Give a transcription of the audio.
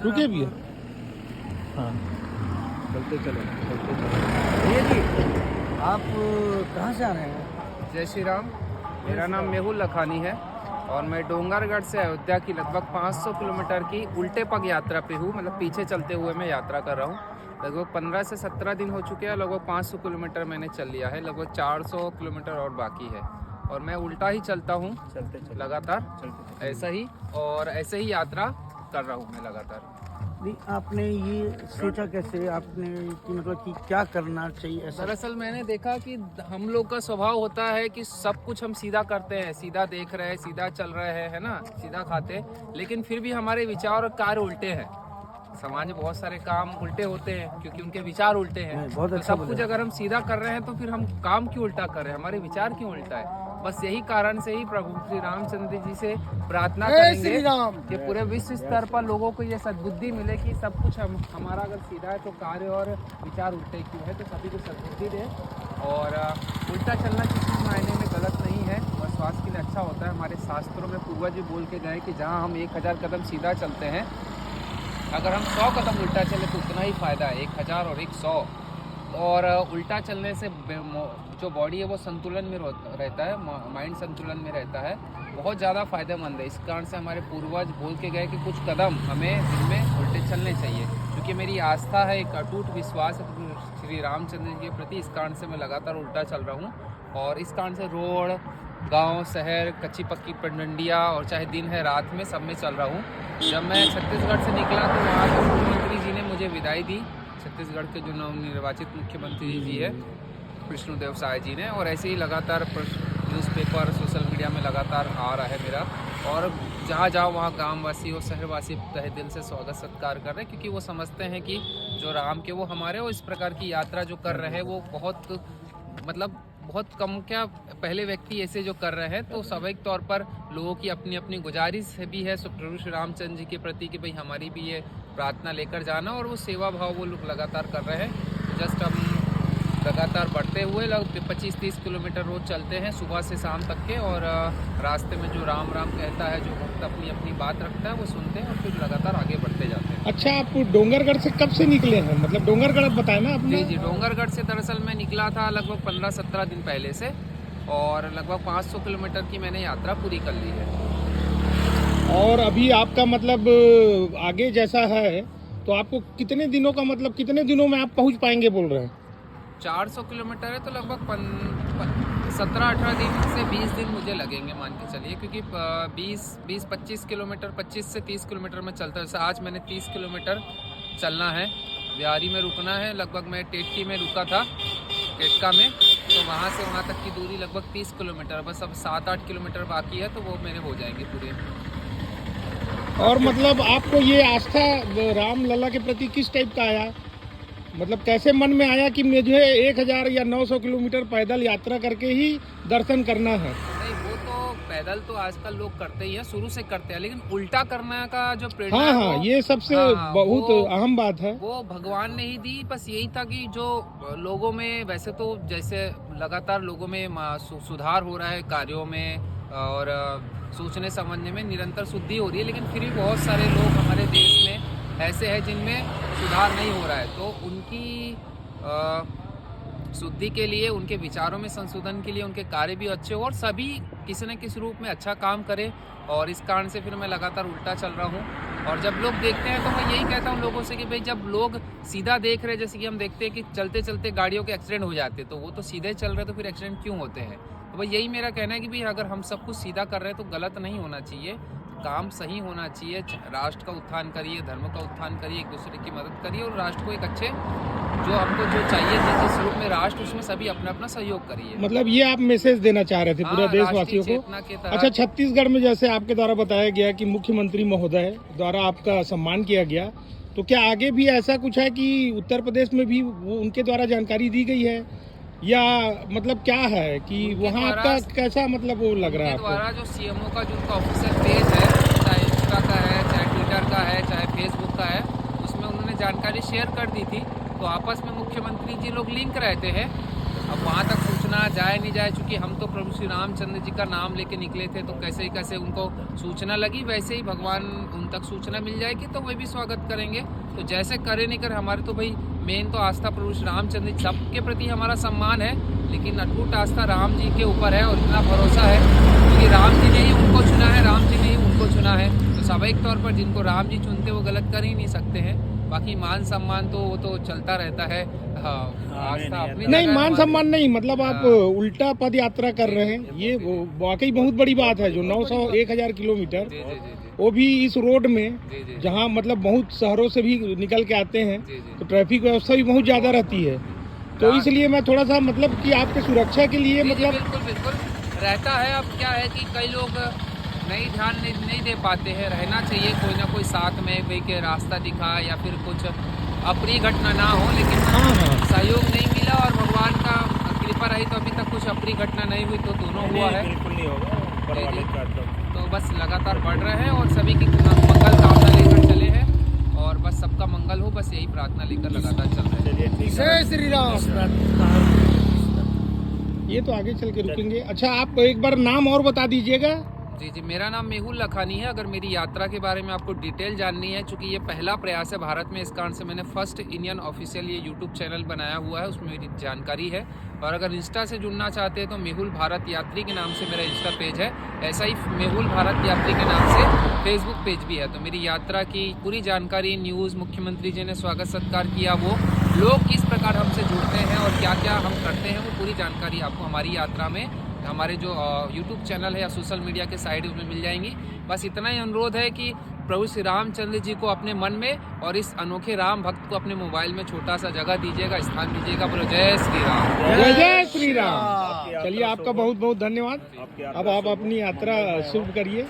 रुके भी है। हाँ, चलते चलो। भैया जी, आप कहाँ से आ रहे हैं? जय श्री राम। मेरा नाम मेहुल लखानी है और मैं डोंगरगढ़ से अयोध्या की लगभग 500 किलोमीटर की उल्टे पग यात्रा पे हूँ। मतलब पीछे चलते हुए मैं यात्रा कर रहा हूँ। लगभग 15 से 17 दिन हो चुके हैं। लगभग 500 किलोमीटर मैंने चल लिया है। लगभग 400 किलोमीटर और बाकी है और मैं उल्टा ही चलता हूँ लगातार ऐसा ही, और ऐसे ही यात्रा कर रहा हूँ मैं लगातार। नहीं, आपने ये सोचा कैसे आपने कि मतलब कि क्या करना चाहिए ऐसा? दरअसल मैंने देखा कि हम लोग का स्वभाव होता है कि सब कुछ हम सीधा करते हैं, सीधा देख रहे हैं, सीधा चल रहे हैं, है ना, सीधा खाते हैं, लेकिन फिर भी हमारे विचार और कार्य उल्टे हैं। समाज में बहुत सारे काम उल्टे होते हैं क्योंकि उनके विचार उल्टे हैं। बहुत तो अच्छा सब कुछ अगर हम सीधा कर रहे हैं तो फिर हम काम क्यों उल्टा कर रहे हैं, हमारे विचार क्यों उल्टा है? बस यही कारण से ही प्रभु श्री रामचंद्र जी से प्रार्थना करेंगे कि पूरे विश्व स्तर पर लोगों को ये सद्बुद्धि मिले कि सब कुछ हमारा अगर सीधा है तो कार्य और विचार उल्टे क्यों है, तो सभी को सद्बुद्धि दे। और उल्टा चलना किसी मायने में गलत नहीं है और स्वास्थ्य के लिए अच्छा होता है। हमारे शास्त्रों में पूर्वज भी बोल के गए कि जहाँ हम 1000 कदम सीधा चलते हैं, अगर हम 100 कदम उल्टा चले तो उतना ही फ़ायदा है, 1000 और 100। और उल्टा चलने से जो बॉडी है वो संतुलन में रहता है, माइंड संतुलन में रहता है, बहुत ज़्यादा फायदेमंद है। इस कारण से हमारे पूर्वज बोल के गए कि कुछ कदम हमें दिन में उल्टे चलने चाहिए। क्योंकि मेरी आस्था है, एक अटूट विश्वास है श्री रामचंद्र जी के प्रति, इस कारण से मैं लगातार उल्टा चल रहा हूँ। और इस कारण से रोड, गांव, शहर, कच्ची पक्की पगडंडियाँ और चाहे दिन है रात में, सब में चल रहा हूँ। जब मैं छत्तीसगढ़ से निकला तो वहाँ के मुख्यमंत्री जी ने मुझे विदाई दी, छत्तीसगढ़ के जो नवनिर्वाचित मुख्यमंत्री जी है विष्णुदेव साय जी ने। और ऐसे ही लगातार न्यूज़पेपर, सोशल मीडिया में लगातार आ रहा है मेरा। और जहाँ जाओ वहाँ गांववासी और शहरवासी तहे दिल से स्वागत सत्कार कर रहे हैं, क्योंकि वो समझते हैं कि जो राम के वो हमारे, और इस प्रकार की यात्रा जो कर रहे हैं वो बहुत कम क्या पहले व्यक्ति ऐसे जो कर रहे हैं। तो स्वाभाविक तौर पर लोगों की अपनी अपनी गुजारिश भी है प्रभु श्री रामचंद्र जी के प्रति कि भाई हमारी भी ये प्रार्थना लेकर जाना, और वो सेवा भाव वो लोग लगातार कर रहे हैं। जस्ट हम लगातार बढ़ते हुए लगभग 25-30 किलोमीटर रोज चलते हैं सुबह से शाम तक के। और रास्ते में जो राम राम कहता है, जो भक्त अपनी अपनी बात रखता है, वो सुनते हैं और फिर लगातार आगे बढ़ते जाते हैं। अच्छा, आप डोंगरगढ़ से कब से निकले हैं? मतलब डोंगरगढ़ आप बताए ना आपने? जी, डोंगरगढ़ से दरअसल मैं निकला था लगभग 15-17 दिन पहले से, और लगभग 500 किलोमीटर की मैंने यात्रा पूरी कर ली है। और अभी आपका मतलब आगे जैसा है तो आपको कितने दिनों का, मतलब कितने दिनों में आप पहुंच पाएंगे बोल रहे हैं? 400 किलोमीटर है तो लगभग 17-18 दिन से 20 दिन मुझे लगेंगे, मान के चलिए। क्योंकि 20-25 किलोमीटर, 25 से 30 किलोमीटर में चलता है। जैसे आज मैंने 30 किलोमीटर चलना है, बिहारी में रुकना है। लगभग मैं टेटकी में रुका था, टेटका में, तो वहाँ से वहाँ तक की दूरी लगभग 30 किलोमीटर। बस अब 7-8 किलोमीटर बाकी है तो वो मेरे हो जाएंगे पूरे। और मतलब आपको ये आस्था राम लला के प्रति किस टाइप का आया? मतलब कैसे मन में आया कि मुझे 1000 या 900 किलोमीटर पैदल यात्रा करके ही दर्शन करना है? नहीं, वो तो पैदल तो आजकल लोग करते ही हैं, शुरू से करते हैं, लेकिन उल्टा करने का जो प्रेरणा है, हाँ, ये सबसे बहुत अहम बात है। वो भगवान ने ही दी। बस यही था कि जो लोगों में, वैसे तो जैसे लगातार लोगों में सुधार हो रहा है कार्यों में और सोचने समझने में निरंतर शुद्धि हो रही है, लेकिन फिर भी बहुत सारे लोग हमारे देश में ऐसे हैं जिनमें सुधार नहीं हो रहा है। तो उनकी शुद्धि के लिए, उनके विचारों में संशोधन के लिए उनके कार्य भी अच्छे हो और सभी किसी न किसी रूप में अच्छा काम करें। और इस कारण से फिर मैं लगातार उल्टा चल रहा हूँ। और जब लोग देखते हैं तो मैं यही कहता हूँ लोगों से कि भाई जब लोग सीधा देख रहे हैं, जैसे कि हम देखते हैं कि चलते चलते गाड़ियों के एक्सीडेंट हो जाते हैं, तो वो तो सीधे चल रहे तो फिर एक्सीडेंट क्यों होते हैं? तो भाई यही मेरा कहना है कि भाई अगर हम सब कुछ सीधा कर रहे हैं तो गलत नहीं होना चाहिए, काम सही होना चाहिए। राष्ट्र का उत्थान करिए, धर्म का उत्थान करिए, एक दूसरे की मदद करिए और राष्ट्र को एक अच्छे, जो हमको जो चाहिए जिस रूप में राष्ट्र, उसमें सभी अपना अपना सहयोग करिए। मतलब ये आप मैसेज देना चाह रहे थे पूरे देशवासियों को? अच्छा, छत्तीसगढ़ में जैसे आपके द्वारा बताया गया कि मुख्यमंत्री महोदय द्वारा आपका सम्मान किया गया, तो क्या आगे भी ऐसा कुछ है कि उत्तर प्रदेश में भी उनके द्वारा जानकारी दी गई है, या मतलब क्या है कि वहाँ आपका कैसा मतलब वो लग रहा है आपको? द्वारा जो सीएमओ का जो उनका ऑफिशियल पेज है, चाहे इंस्टा का है, चाहे ट्विटर का है, चाहे फेसबुक का है, उसमें उन्होंने जानकारी शेयर कर दी थी। तो आपस में मुख्यमंत्री जी लोग लिंक रहते हैं, अब वहाँ तक सूचना पूछना जाए नहीं जाए, चूंकि हम तो प्रभु श्री रामचंद्र जी का नाम लेके निकले थे, तो कैसे ही कैसे उनको सूचना लगी, वैसे ही भगवान उन तक सूचना मिल जाएगी तो वही भी स्वागत करेंगे। तो जैसे करे नहीं करे, हमारे तो भाई मेन तो आस्था प्रभु श्री रामचंद्र जी, सबके प्रति हमारा सम्मान है, लेकिन अटूट आस्था राम जी के ऊपर है और इतना भरोसा है क्योंकि राम जी ने ही उनको चुना है, राम जी ने ही उनको चुना है। तो स्वाभाविक तौर पर जिनको राम जी चुनते वो गलत कर ही नहीं सकते हैं। बाकी मान सम्मान तो वो तो चलता रहता है। आस्था अपनी नहीं, जगह मान हमारी- सम्मान नहीं, मतलब आप उल्टा पद यात्रा कर रहे हैं, ये वाकई बहुत बड़ी बात है। जो 900 1000 किलोमीटर, जी जी जी जी वो भी इस रोड में, जी जी जहाँ मतलब बहुत शहरों से भी निकल के आते हैं, जी जी तो ट्रैफिक व्यवस्था भी बहुत ज्यादा रहती है। तो इसलिए मैं थोड़ा सा मतलब कि आपके सुरक्षा के लिए जी, जी, मतलब बिल्कुल बिल्कुल रहता है। अब क्या है कि कई लोग नहीं ध्यान नहीं दे पाते हैं, रहना चाहिए कोई ना कोई साथ में भाई के रास्ता दिखा या फिर कुछ अप्रिय घटना ना हो, लेकिन हाँ, हाँ। सहयोग नहीं मिला और भगवान का कृपा रही तो अभी तक कुछ अप्रिय घटना नहीं हुई, तो दोनों हुआ है। बिल्कुल नहीं होगा ऊपर वाले का तो बस लगातार बढ़ रहे हैं और सभी की मंगल कामना लेकर चले हैं और बस सबका मंगल हो, बस यही प्रार्थना लेकर लगातार चल रहे हैं। चलिए ठीक है। जय श्री राम। ये तो आगे चल के रुकेंगे। अच्छा, आप एक बार नाम और बता दीजिएगा। जी जी, मेरा नाम मेहुल लखानी है। अगर मेरी यात्रा के बारे में आपको डिटेल जाननी है, चूंकि ये पहला प्रयास है भारत में, इस कारण से मैंने फर्स्ट इंडियन ऑफिशियल ये यूट्यूब चैनल बनाया हुआ है, उसमें मेरी जानकारी है। और अगर इंस्टा से जुड़ना चाहते हैं तो मेहुल भारत यात्री के नाम से मेरा इंस्टा पेज है, ऐसा ही मेहुल भारत यात्री के नाम से फेसबुक पेज भी है। तो मेरी यात्रा की पूरी जानकारी, न्यूज़, मुख्यमंत्री जी ने स्वागत सत्कार किया, वो लोग किस प्रकार हमसे जुड़ते हैं और क्या क्या हम करते हैं, वो पूरी जानकारी आपको हमारी यात्रा में हमारे जो यूट्यूब चैनल है या सोशल मीडिया के साइड उसमें मिल जाएंगी। बस इतना ही अनुरोध है कि प्रभु श्री रामचंद्र जी को अपने मन में और इस अनोखे राम भक्त को अपने मोबाइल में छोटा सा जगह दीजिएगा, स्थान दीजिएगा। बोलो जय श्री राम। जय जय श्री राम। आपकी यात्रा चलिए, आपका शुभ हो। बहुत बहुत धन्यवाद। आपकी अब यात्रा आप शुभ हो। अपनी यात्रा शुभ करिए।